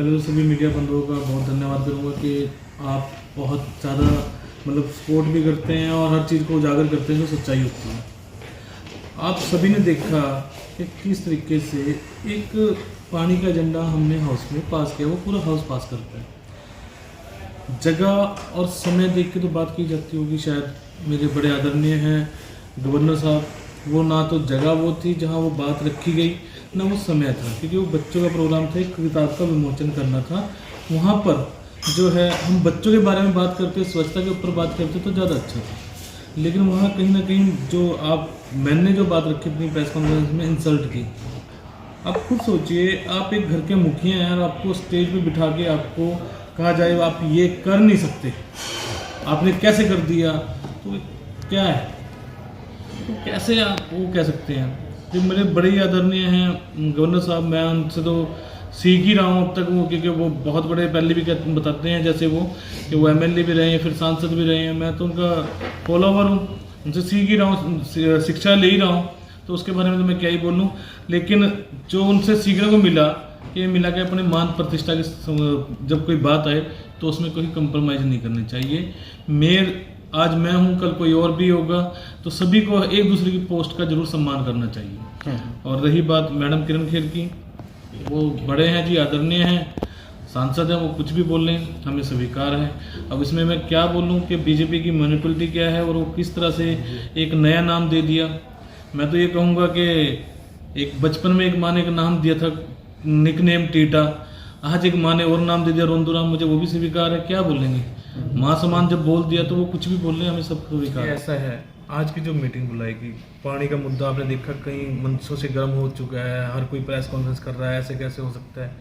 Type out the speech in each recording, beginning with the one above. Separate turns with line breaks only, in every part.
पहले तो सभी मीडिया बंधुओं का बहुत धन्यवाद करूँगा कि आप बहुत ज़्यादा मतलब सपोर्ट भी करते हैं और हर चीज़ को उजागर करते हैं जो सच्चाई होती है। आप सभी ने देखा कि किस तरीके से एक पानी का एजेंडा हमने हाउस में पास किया, वो पूरा हाउस पास करता है। जगह और समय देख के तो बात की जाती होगी, शायद मेरे बड़े आदरणीय हैं गवर्नर साहब, वो ना तो जगह वो थी जहाँ वो बात रखी गई, ना वो समय था, क्योंकि वो बच्चों का प्रोग्राम था, एक किताब का विमोचन करना था। वहाँ पर जो है हम बच्चों के बारे में बात करते, स्वच्छता के ऊपर बात करते तो ज़्यादा अच्छा था, लेकिन वहाँ कहीं ना कहीं जो मैंने जो बात रखी अपनी प्रेस कॉन्फ्रेंस में, इंसल्ट की। आप खुद सोचिए, आप एक घर के मुखिया हैं और आपको स्टेज पे बिठा के आपको कहा जाए आप ये कर नहीं सकते, आपने कैसे कर दिया, तो क्या है, तो कैसे आप वो कह सकते हैं। जो मेरे बड़े ही आदरणीय हैं गवर्नर साहब, मैं उनसे तो सीख ही रहा हूँ अब तक, वो क्योंकि वो बहुत बड़े पहले भी बताते हैं, जैसे वो कि वो एमएलए भी रहे हैं, फिर सांसद भी रहे हैं, मैं तो उनका फॉलोवर हूँ, उनसे सीख ही रहा हूँ, शिक्षा ले ही रहा हूँ, तो उसके बारे में तो मैं क्या ही बोलूँ। लेकिन जो उनसे सीखने को मिला कि मिला के अपने मान प्रतिष्ठा की जब कोई बात आए तो उसमें कोई कंप्रोमाइज़ नहीं करनी चाहिए। आज मैं हूँ, कल कोई और भी होगा, तो सभी को एक दूसरे की पोस्ट का जरूर सम्मान करना चाहिए। और रही बात मैडम किरण खेर की, वो बड़े हैं जी, आदरणीय हैं, सांसद हैं, वो कुछ भी बोल लें हमें स्वीकार है। अब इसमें मैं क्या बोलूँ कि बीजेपी की मैनिपुलिटी क्या है और वो किस तरह से एक नया नाम दे दिया। मैं तो ये कहूँगा कि एक बचपन में एक माँ ने एक नाम दिया था निकनेम टीटा, आज एक माँ ने और नाम दे दिया रोंदूराम, मुझे वो भी स्वीकार है। क्या बोलेंगे, माँ समान जब बोल दिया तो वो कुछ भी बोल रहे हैं, हमें सबको स्वीकार। ऐसा है, आज की जो मीटिंग बुलाई गई, पानी का मुद्दा आपने देखा कई मंचों से गर्म हो चुका है, हर कोई प्रेस कॉन्फ्रेंस कर रहा है, ऐसे कैसे हो सकता है।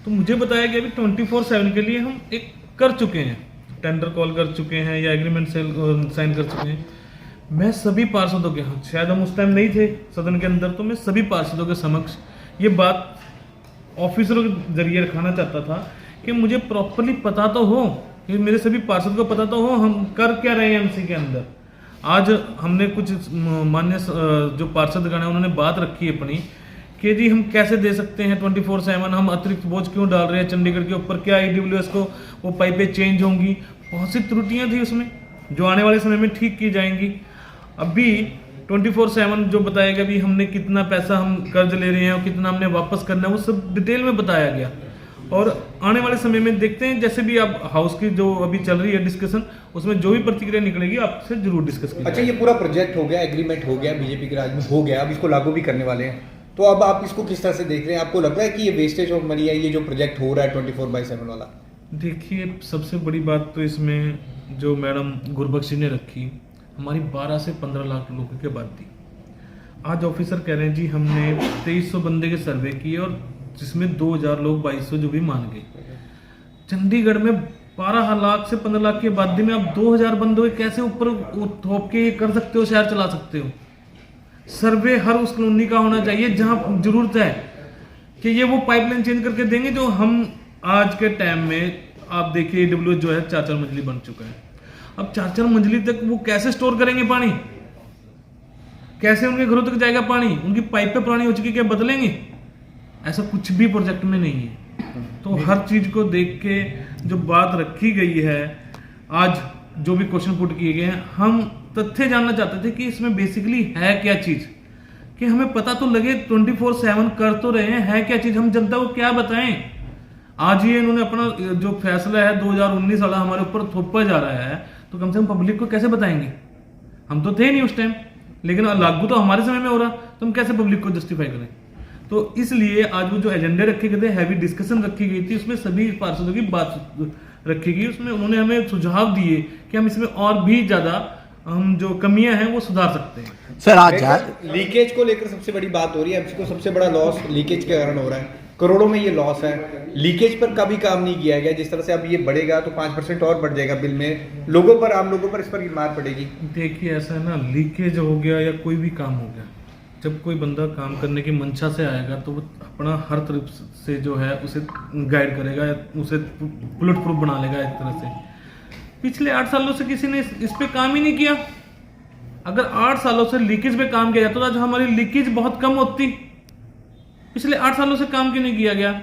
तो मुझे बताया गया अभी 24/7 के लिए हम एक कर चुके हैं, टेंडर कॉल कर चुके हैं या एग्रीमेंट साइन कर चुके हैं। मैं सभी पार्षदों के, शायद हम उस टाइम नहीं थे सदन के अंदर, तो मैं सभी पार्षदों के समक्ष ये बात ऑफिसरों के जरिए रखाना चाहता था कि मुझे प्रॉपरली पता तो हो, कि मेरे सभी पार्षद को पता तो हो हम कर क्या रहे हैं एमसी के अंदर। आज हमने कुछ मान्य जो पार्षदगण है उन्होंने बात रखी अपनी कि जी हम कैसे दे सकते हैं 24/7, हम अतिरिक्त बोझ क्यों डाल रहे हैं चंडीगढ़ के ऊपर, क्या ईडब्ल्यूएस को वो पाइपें चेंज होंगी, बहुत सी त्रुटियां थी उसमें जो आने वाले समय में ठीक की जाएंगी। अभी 24/7 जो बताया गया, अभी हमने कितना पैसा हम कर्ज ले रहे हैं और कितना हमने वापस करना है, वो सब डिटेल में बताया गया। और आने वाले समय में देखते हैं, जैसे भी आप हाउस की जो अभी चल रही है डिस्कशन, उसमें जो भी प्रतिक्रिया निकलेगी आपसे जरूर डिस्कस की।
अच्छा, ये पूरा प्रोजेक्ट हो गया, एग्रीमेंट हो गया, बीजेपी के राज में हो गया, अब इसको लागू भी करने वाले हैं, तो अब आप इसको किस तरह से देख रहे हैं? आपको लगता है कि ये वेस्टेज ऑफ मनी है, ये जो प्रोजेक्ट हो रहा है 24/7 वाला?
देखिए, सबसे बड़ी बात तो इसमें जो मैडम गुरबख्शी ने रखी, हमारी 12 से 15 लाख लोगों की आबादी। आज ऑफिसर कह रहे हैं जी हमने 2300 बंदे के सर्वे किए और जिसमें 2000 लोग 2200 जो भी मान गए। चंडीगढ़ में 12 लाख से 15 लाख की आबादी में आप 2000 बंदों के कैसे ऊपर थोप के ये कर सकते हो, शहर चला सकते हो? सर्वे हर उस कॉलोनी का होना चाहिए जहां जरूरत है कि ये वो पाइपलाइन चेंज करके देंगे। जो हम आज के टाइम में आप देखिए डब्ल्यू जो है 4-4 मंजिली बन चुका है, अब 4-4 मंजिली तक वो कैसे स्टोर करेंगे पानी, कैसे उनके घरों तक जाएगा पानी? उनकी पाइपें पुरानी हो चुकी, क्या बदलेंगे? ऐसा कुछ भी प्रोजेक्ट में नहीं है। तो हर चीज को देख के जो बात रखी गई है, आज जो भी क्वेश्चन पुट किए गए हैं, हम तथ्य जानना चाहते थे कि इसमें बेसिकली है क्या चीज, कि हमें पता तो लगे। 24/7 कर तो रहे हैं, है क्या चीज, हम जनता को क्या बताएं? आज ही इन्होंने अपना जो फैसला है 2019 वाला हमारे ऊपर थोपा जा रहा है, तो कम से कम पब्लिक को कैसे बताएंगे? हम तो थे नहीं उस टाइम, लेकिन लागू तो हमारे समय में हो रहा, तो हम कैसे पब्लिक को जस्टिफाई करें? तो इसलिए आज वो जो एजेंडे रखे गए थे, हैवी डिस्कशन रखी गई थी, उसमें सभी पार्षदों की बात रखी गई। उसमें उन्होंने हमें सुझाव दिए कि हम इसमें और भी ज्यादा हम जो कमियां हैं वो सुधार सकते हैं।
सर, आज लीकेज को लेकर सबसे बड़ी बात हो रही है, एमसी को सबसे बड़ा लॉस लीकेज के कारण हो रहा है, करोड़ों में ये लॉस है। लीकेज पर कभी काम नहीं किया गया, जिस तरह से अब ये बढ़ेगा तो 5% और बढ़ जाएगा बिल में, लोगों पर, आम लोगों पर इस पर मार पड़ेगी।
देखिए, ऐसा है ना, लीकेज हो गया या कोई भी काम हो गया, जब कोई बंदा काम करने की मंशा से आएगा तो वो अपना हर तरफ से जो है उसे गाइड करेगा, उसे बुलेट प्रूफ बना लेगा एक तरह से। पिछले 8 सालों से किसी ने इस पे काम ही नहीं किया। अगर 8 सालों से लीकेज पे काम किया जाता तो आज हमारी लीकेज बहुत कम होती। पिछले 8 सालों से काम क्यों नहीं किया गया?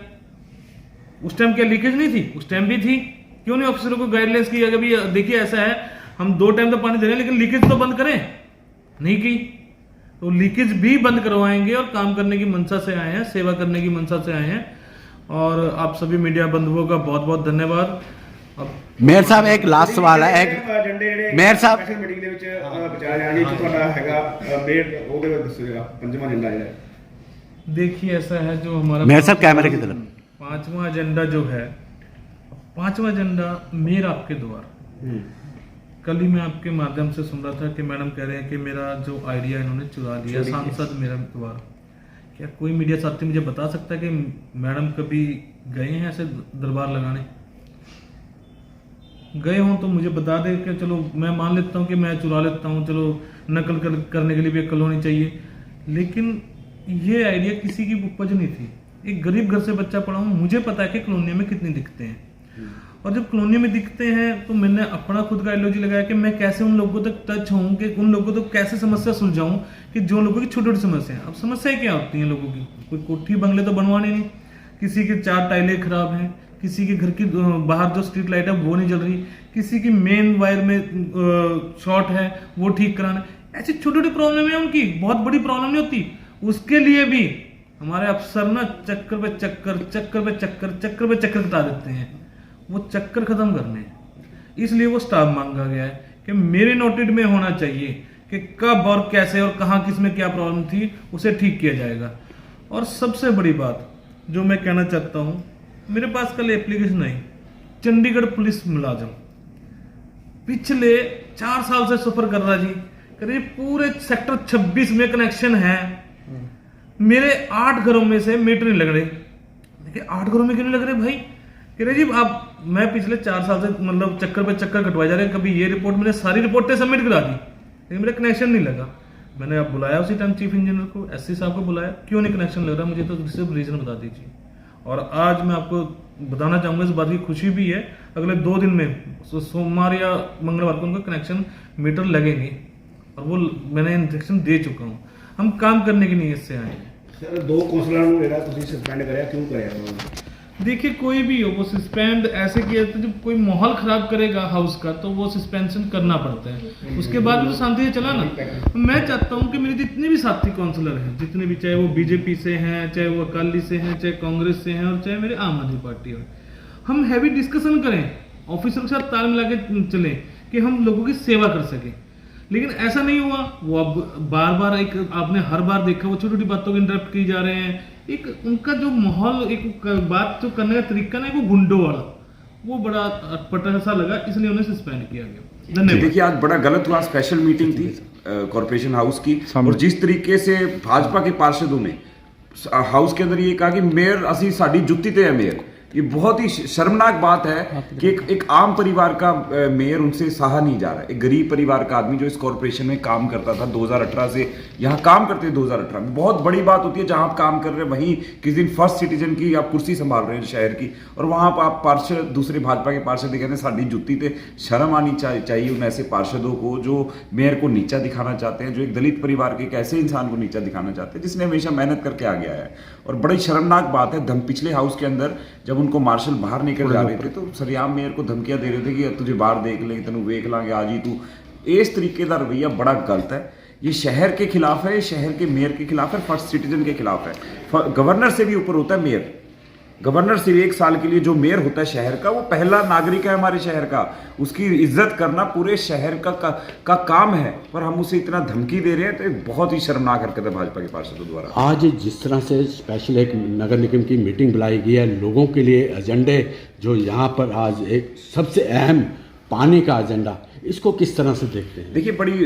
उस टाइम क्या लीकेज नहीं थी? उस टाइम भी थी। क्यों नहीं ऑफिसरों को गाइडलाइंस की अगर भी देखिए ऐसा है, हम 2 टाइम तो पानी दे रहे हैं लेकिन लीकेज तो बंद करें, नहीं की। तो लीकेज भी बंद करवाएंगे और काम करने की मंशा से आए हैं, सेवा करने की मंशा से आए हैं। और आप सभी मीडिया बंधुओं का बहुत बहुत धन्यवाद। अब
मेयर साहब एक लास्ट सवाल है, एक मेयर साहब
ਸਪੈਸ਼ਲ ਮੀਟਿੰਗ ਦੇ ਵਿੱਚ ਵਿਚਾਰ ਜਾਣੀ ਕਿ ਤੁਹਾਡਾ ਹੈਗਾ ਮੇਅਰ ਉਹਦੇ ਵਿੱਚ ਦੱਸੋਗਾ ਪੰਜਵਾਂ ਏਜੰਡਾ ਜਿਹੜਾ
देखिए ऐसा है, जो हमारा
मेयर साहब कैमरे की तरफ।
5वां एजेंडा जो है, 5वां एजेंडा मेयर आपके द्वार। कल ही मैं आपके माध्यम से सुन रहा था कि मैडम कह रहे हैं कि मेरा जो आइडिया इन्होंने चुरा लिया, सांसद मेरा द्वार। क्या कोई मीडिया साथी मुझे बता सकता है कि मैडम कभी गए हैं ऐसे दरबार लगाने? गए हों तो मुझे बता दे कि चलो मैं मान लेता हूँ कि मैं चुरा लेता हूँ, चलो नकल करने के लिए भी अक्ल होनी चाहिए। लेकिन ये आइडिया किसी की उपज नहीं थी। एक गरीब घर से बच्चा पढ़ा हूँ, मुझे पता है कि कॉलोनी में कितने दिखते हैं। और जब कॉलोनी में दिखते हैं तो मैंने अपना खुद का आइडियोलॉजी लगाया कि मैं कैसे उन लोगों तक टच हूँ, कि उन लोगों तक कैसे समस्या सुलझाऊं, कि जो लोगों की छोटी छोटी समस्या है। अब समस्याएं क्या होती हैं लोगों की? कोई कोठी बंगले तो बनवाने नहीं, किसी के 4 टाइलें खराब हैं, किसी के घर की बाहर जो स्ट्रीट लाइट है वो नहीं जल रही, किसी की मेन वायर में शॉर्ट है वो ठीक कराना। ऐसी छोटी छोटी प्रॉब्लम है उनकी, बहुत बड़ी प्रॉब्लम नहीं होती। उसके लिए भी हमारे अफसर ना चक्कर पे चक्कर, चक्कर पे चक्कर, चक्कर पे चक्कर कटा देते हैं। वो चक्कर खत्म करने हैं, इसलिए वो स्टाफ मांगा गया है कि मेरे नोटेड में होना चाहिए कि कब और कैसे और कहाँ किस में क्या प्रॉब्लम थी, उसे ठीक किया जाएगा। और सबसे बड़ी बात जो मैं कहना चाहता हूँ, मेरे पास कल एप्लीकेशन आई, चंडीगढ़ पुलिस मुलाजिम पिछले 4 साल से सफर कर रहा जी, करीब पूरे सेक्टर 26 में कनेक्शन है, मेरे 8 घरों में से मीटर नहीं लग रहे। देखिए 8 घरों में क्यों नहीं लग रहे भाई? कह रहे जी आप, मैं पिछले 4 साल से मतलब चक्कर पे चक्कर कटवाए जा रहे हैं, कभी ये रिपोर्ट, मैंने सारी रिपोर्टें सबमिट करा दी लेकिन मेरा कनेक्शन नहीं लगा। मैंने अब बुलाया उसी टाइम चीफ इंजीनियर को, एससी साहब को बुलाया, क्यों नहीं कनेक्शन लग रहा, मुझे तो सिर्फ रीजन बता दीजिए। और आज मैं आपको बताना चाहूँगा, इस बात की खुशी भी है, अगले 2 दिन में सोमवार या मंगलवार को उनको कनेक्शन मीटर लगेंगे और वो मैंने इंस्ट्रक्शन दे चुका हूँ। हम काम करने की नीयत से आए हैं।
ਸਰ 2 ਕੌਂਸਲਰਾਂ ਨੂੰ ਜਿਹੜਾ ਤੁਸੀਂ ਸਸਪੈਂਡ ਕਰਿਆ ਕਿਉਂ ਕਰਿਆ ਉਹਨਾਂ ਨੂੰ?
देखिए कोई भी हो, वो सस्पेंड ऐसे किया तो जब कोई माहौल खराब करेगा हाउस का तो वो सस्पेंशन करना पड़ता है, उसके बाद भी तो शांति से चला ना। मैं चाहता हूँ कि मेरे जितने भी साथी काउंसलर हैं, जितने भी, चाहे वो बीजेपी से हैं, चाहे वो अकाली से हैं, चाहे कांग्रेस से हैं और चाहे मेरे आम आदमी पार्टी हो, हम हैवी डिस्कशन करें, ऑफिसर के साथ ताल मिला के चलें कि हम लोगों की सेवा कर सकें। लेकिन ऐसा नहीं हुआ, वो अब बार बार एक आपने हर बार देखा, वो छोटी छोटी बातों को इंटरप्ट की जा रहे हैं। एक उनका जो माहौल, एक बात जो करने का तरीका ना, वो गुंडों वाला, वो बड़ा अटपटा सा लगा, इसलिए उन्हें सस्पेंड किया गया। धन्यवाद।
देखिए आज बड़ा गलत हुआ, स्पेशल मीटिंग थी कॉरपोरेशन हाउस की, और जिस तरीके से भाजपा के पार्षदों ने हाउस के अंदर ये कहा कि मेयर असी साड़ी जुत्ती ते है मेयर, ये बहुत ही शर्मनाक बात है कि एक आम परिवार का मेयर उनसे सहा नहीं जा रहा है। एक गरीब परिवार का आदमी जो इस कॉरपोरेशन में काम करता था 2018 से, यहाँ काम करते 2018 में, बहुत बड़ी बात होती है जहाँ आप काम कर रहे हैं वहीं किसी दिन फर्स्ट सिटीजन की आप कुर्सी संभाल रहे हैं शहर की, और वहाँ पर आप पार्षद, दूसरे भाजपा के पार्षद कहते हैं साड़ी जुत्ती थे। शर्म आनी चाहिए उन ऐसे पार्षदों को जो मेयर को नीचा दिखाना चाहते हैं, जो एक दलित परिवार के एक ऐसे इंसान को नीचा दिखाना चाहते हैं जिसने हमेशा मेहनत करके आ गया है। और बड़ी शर्मनाक बात है, पिछले हाउस के अंदर जब उनको मार्शल बाहर निकल जा रहे थे तो सरियाम मेयर को धमकियां दे रहे थे कि तुझे बाहर देख लेंगे, तेन वेख लांगे, आज ही तू। इस तरीके का रवैया बड़ा गलत है, ये शहर के खिलाफ है, ये शहर के मेयर के खिलाफ है, फर्स्ट सिटीजन के खिलाफ है। गवर्नर से भी ऊपर होता है मेयर, गवर्नर से 1 साल के लिए जो मेयर होता है शहर का, वो पहला नागरिक है हमारे शहर का, उसकी इज्जत करना पूरे शहर का काम है, पर हम उसे इतना धमकी दे रहे हैं, तो बहुत ही शर्मनाक हरकत है भाजपा के पार्षदों द्वारा।
आज जिस तरह से स्पेशल एक नगर निगम की मीटिंग बुलाई गई है, लोगों के लिए एजेंडे जो यहाँ पर आज एक सबसे अहम पानी का एजेंडा, इसको किस तरह से देखते हैं?
देखिए बड़ी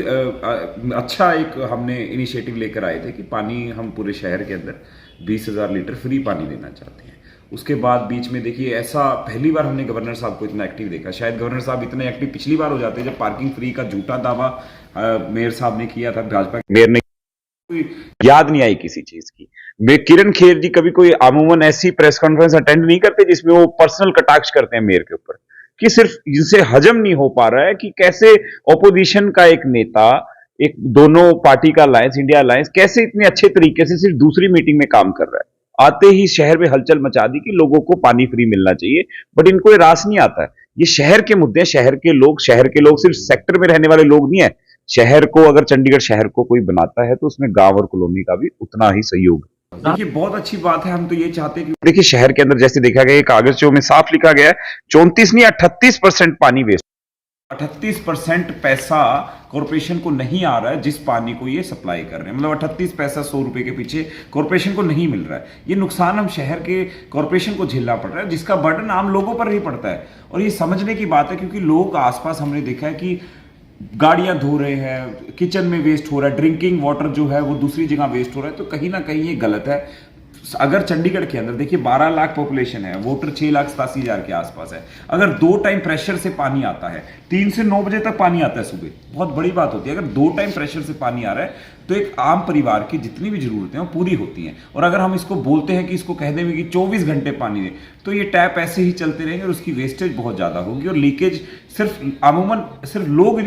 अच्छा एक हमने इनिशिएटिव लेकर आए थे कि पानी हम पूरे शहर के अंदर 20,000 लीटर फ्री पानी देना चाहते हैं। उसके बाद बीच में देखिए ऐसा पहली बार हमने गवर्नर साहब को इतना एक्टिव देखा, शायद गवर्नर साहब इतने एक्टिव पिछली बार हो जाते हैं जब पार्किंग फ्री का झूठा दावा मेयर साहब ने किया था, भाजपा मेयर ने, कोई याद नहीं आई किसी चीज की। किरण खेर जी कभी कोई अमूमन ऐसी प्रेस कॉन्फ्रेंस अटेंड नहीं करते जिसमें वो पर्सनल कटाक्ष करते हैं मेयर के ऊपर, कि सिर्फ इनसे हजम नहीं हो पा रहा है कि कैसे ऑपोजिशन का एक नेता, एक दोनों पार्टी का अलायंस, इंडिया अलायंस, कैसे इतने अच्छे तरीके से सिर्फ दूसरी मीटिंग में काम कर रहा है। आते ही शहर में हलचल मचा दी कि लोगों को पानी फ्री मिलना चाहिए, बट इनको ये रास नहीं आता है। ये शहर के मुद्दे, शहर के लोग सिर्फ सेक्टर में रहने वाले लोग नहीं है। शहर को, अगर चंडीगढ़ शहर को कोई बनाता है तो उसमें गांव और कॉलोनी का भी उतना ही सहयोग है। देखिए, बहुत अच्छी बात है। हम तो ये चाहते हैं कि देखिए, शहर के अंदर जैसे देखा गया, कागज में साफ लिखा गया है 34 नहीं 38% पानी वेस्ट, 38% पैसा कॉर्पोरेशन को नहीं आ रहा है जिस पानी को ये सप्लाई कर रहे हैं। मतलब 38 पैसा 100 रुपए के पीछे कॉर्पोरेशन को नहीं मिल रहा है। ये नुकसान हम शहर के कॉर्पोरेशन को झेलना पड़ रहा है, जिसका बर्डन आम लोगों पर ही पड़ता है। और ये समझने की बात है, क्योंकि लोग आसपास हमने देखा है कि गाड़ियां धो रहे हैं, किचन में वेस्ट हो रहा है, ड्रिंकिंग वाटर जो है वो दूसरी जगह वेस्ट हो रहा है, तो कहीं ना कहीं ये गलत है। अगर चंडीगढ़ के अंदर देखिए 12 लाख पॉपुलेशन है, वोटर 6,87,000 के आसपास है, अगर 2 टाइम प्रेशर से पानी आता है, 3 से 9 बजे तक पानी आता है सुबह, बहुत बड़ी बात होती है। अगर 2 टाइम प्रेशर से पानी आ रहा है तो एक आम परिवार की जितनी भी जरूरतें हैं वो पूरी होती हैं। और अगर हम इसको बोलते हैं कि इसको कह देंगे कि 24 घंटे पानी दे, तो ये टैप ऐसे ही चलते रहेंगे और उसकी वेस्टेज बहुत ज़्यादा होगी। और लीकेज अमूमन सिर्फ लोग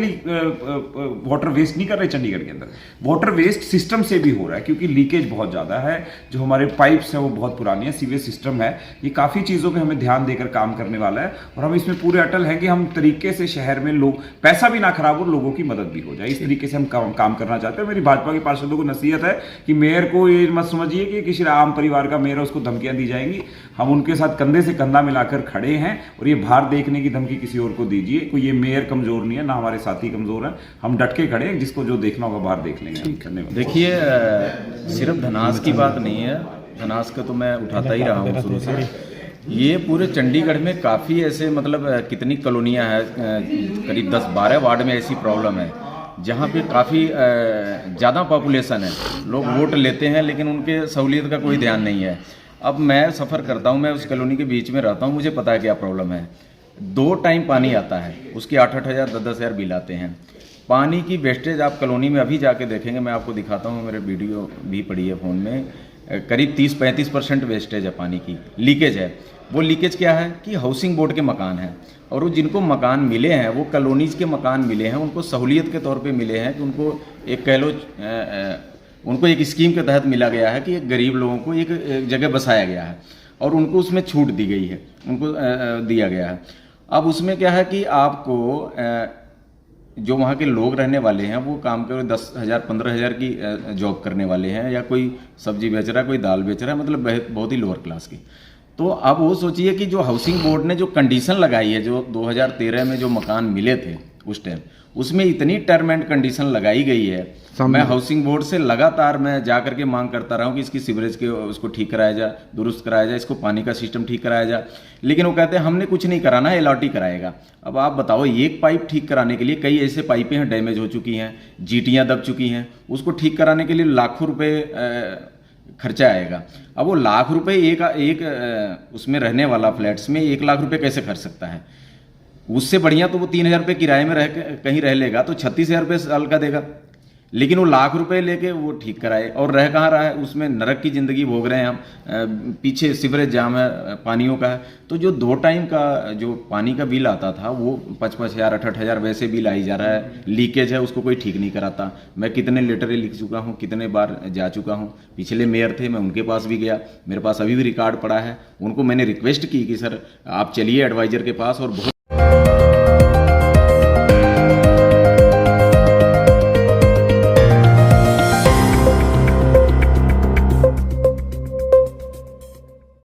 वाटर वेस्ट नहीं कर रहे चंडीगढ़ के अंदर, वाटर वेस्ट सिस्टम से भी हो रहा है, क्योंकि लीकेज बहुत ज़्यादा है। जो हमारे पाइप्स हैं वो बहुत पुरानी है, सीवेज सिस्टम है। ये काफ़ी चीज़ों पे हमें ध्यान देकर काम करने वाला है और हम इसमें पूरे अटल हैं कि हम तरीके से शहर में लोग पैसा भी ना खराब और लोगों की मदद भी हो जाए, इस तरीके से हम काम करना चाहते हैं। मेरी भाजपा के पार्षदों को नसीहत है कि मेयर को ये मत समझिए कि किसी आम परिवार का मेयर है उसको धमकियां दी जाएंगी। हम उनके साथ कंधे से कंधा मिलाकर खड़े हैं और ये बाहर देखने की धमकी किसी और को दीजिए। कोई ये मेयर कमजोर नहीं है, ना हमारे साथी कमजोर हैं, हम डट के खड़े हैं, जिसको जो देखना होगा बाहर देख लेंगे। धन्यवाद।
देखिए, सिर्फ धनास की बात नहीं है, धनास का तो मैं उठाता ही रहा हूँ शुरू से। ये पूरे चंडीगढ़ में काफ़ी ऐसे मतलब कितनी कॉलोनियाँ हैं, करीब 10-12 वार्ड में ऐसी प्रॉब्लम है जहाँ पे काफ़ी ज़्यादा पॉपुलेशन है। लोग वोट लेते हैं लेकिन उनके सहूलियत का कोई ध्यान नहीं है। अब मैं सफ़र करता हूँ, मैं उस कॉलोनी के बीच में रहता हूँ, मुझे पता है क्या प्रॉब्लम है। 2 टाइम पानी आता है, उसके 8-8 हज़ार 10-10 हज़ार बिल आते हैं। पानी की वेस्टेज आप कॉलोनी में अभी जाके देखेंगे, मैं आपको दिखाता हूँ, मेरे वीडियो भी पड़ी है फ़ोन में, करीब 30-35% वेस्टेज है, पानी की लीकेज है। वो लीकेज क्या है कि हाउसिंग बोर्ड के मकान हैं और वो जिनको मकान मिले हैं, वो कॉलोनीज के मकान मिले हैं, उनको सहूलियत के तौर पे मिले हैं कि उनको एक कह लो उनको एक स्कीम के तहत मिला गया है कि एक गरीब लोगों को एक जगह बसाया गया है और उनको उसमें छूट दी गई है, उनको दिया गया है। अब उसमें क्या है कि आपको जो वहाँ के लोग रहने वाले हैं वो काम कर 10,000-15,000 की जॉब करने वाले हैं, या कोई सब्जी बेच रहा है, कोई दाल बेच रहा है, मतलब बहुत ही लोअर क्लास की। तो अब वो सोचिए कि जो हाउसिंग बोर्ड ने जो कंडीशन लगाई है, जो 2013 में जो मकान मिले थे उस टाइम, उसमें इतनी टर्म एंड कंडीशन लगाई गई है। मैं हाउसिंग बोर्ड से लगातार मैं जा करके मांग करता रहा हूँ कि इसकी सीवरेज के उसको ठीक कराया जाए, दुरुस्त कराया जाए, इसको पानी का सिस्टम ठीक कराया जाए, लेकिन वो कहते हैं हमने कुछ नहीं कराना है, LRT कराएगा। अब आप बताओ, एक पाइप ठीक कराने के लिए कई ऐसे पाइपें हैं डैमेज हो चुकी हैं, जीटियाँ दब चुकी हैं, उसको ठीक कराने के लिए लाखों रुपए खर्चा आएगा। अब वो लाख रुपए एक उसमें रहने वाला फ्लैट्स में 1 लाख रुपए कैसे खर्च सकता है? उससे बढ़िया तो वो 3,000 रुपये किराए में कहीं रह लेगा तो 36,000 रुपये साल का देगा, लेकिन वो लाख रुपए लेके वो ठीक कराए और रह कहाँ रहा है, उसमें नरक की ज़िंदगी भोग रहे हैं हम। पीछे सीवरेज जाम है, पानियों का है। तो जो 2 टाइम का जो पानी का बिल आता था वो 55,000 68,000 वैसे बिल आई जा रहा है। लीकेज है, उसको कोई ठीक नहीं कराता। मैं कितने लेटरें लिख चुका हूँ, कितने बार जा चुका हूँ। पिछले मेयर थे, मैं उनके पास भी गया, मेरे पास अभी भी रिकॉर्ड पड़ा है। उनको मैंने रिक्वेस्ट की कि सर आप चलिए एडवाइज़र के पास, और बहुत